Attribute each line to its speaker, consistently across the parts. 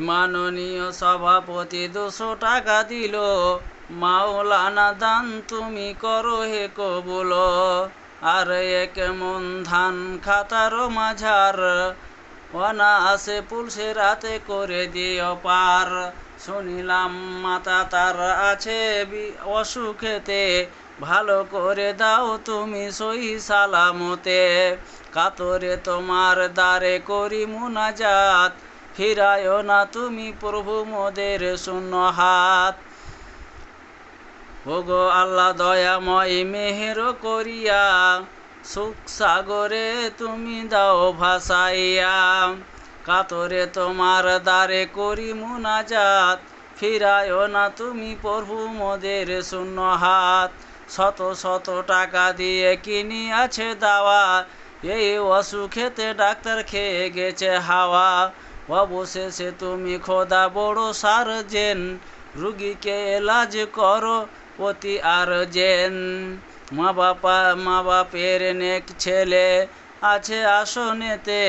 Speaker 1: মাননীয় সভাপতি 200 টাকা দিল, মাওলানা দান তুমি করো হে কবুল। আর এক মন ধান খাতার মাঝার, অনায়াসে পুলসে রাতে করে দিও পার। শুনিলাম মাতা তার আছে অসুখেতে, ভালো করে দাও তুমি সহি সালামতে। কাতরে তোমার দ্বারে করি মুনাজাত, ফিরায়ও না তুমি প্রভু মোদের শূন্য হাত। ওগো আল্লাহ দয়াময় মেহের করিয়া, সুখ সাগরে তুমি দাও ভাসাইয়া। কাতরে তোমার দ্বারে করি মুনাজাত, ফিরায়ও না তুমি প্রভু মোদের শূন্য হাত। শত শত টাকা দিয়ে কিনি আছে দাওয়া, এই অসুখেতে ডাক্তার খেয়ে গেছে হাওয়া। অবশেষে তুমি খোদা বড় সার্জেন, রুগীকে এলাজ করো অতি আর্জেন। মা বাপের নেক ছেলে আছে আসনেতে,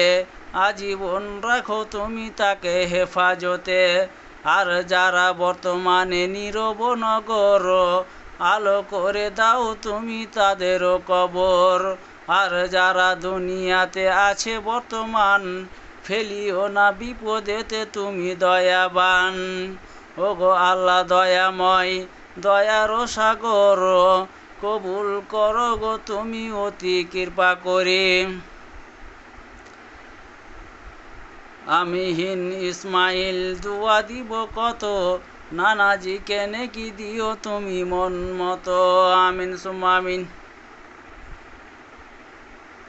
Speaker 1: আজীবন রাখো তুমি তাকে হেফাজতে। আর যারা বর্তমানে নীরব নগর, আলো করে দাও তুমি তাদেরও কবর। আর যারা দুনিয়াতে আছে বর্তমান, ফেলিও না বিপদেতে তুমি দয়াবান। ওগো আল্লাহ দয়াময় দয়ার সাগর, কবুল করো গো তুমি অতি কৃপা করে। আমি হিন ইসমাইল দুয়া দিব কত, নানাজিকে নেকি দিও তুমি মন মতো। আমিন সুম্মা আমিন।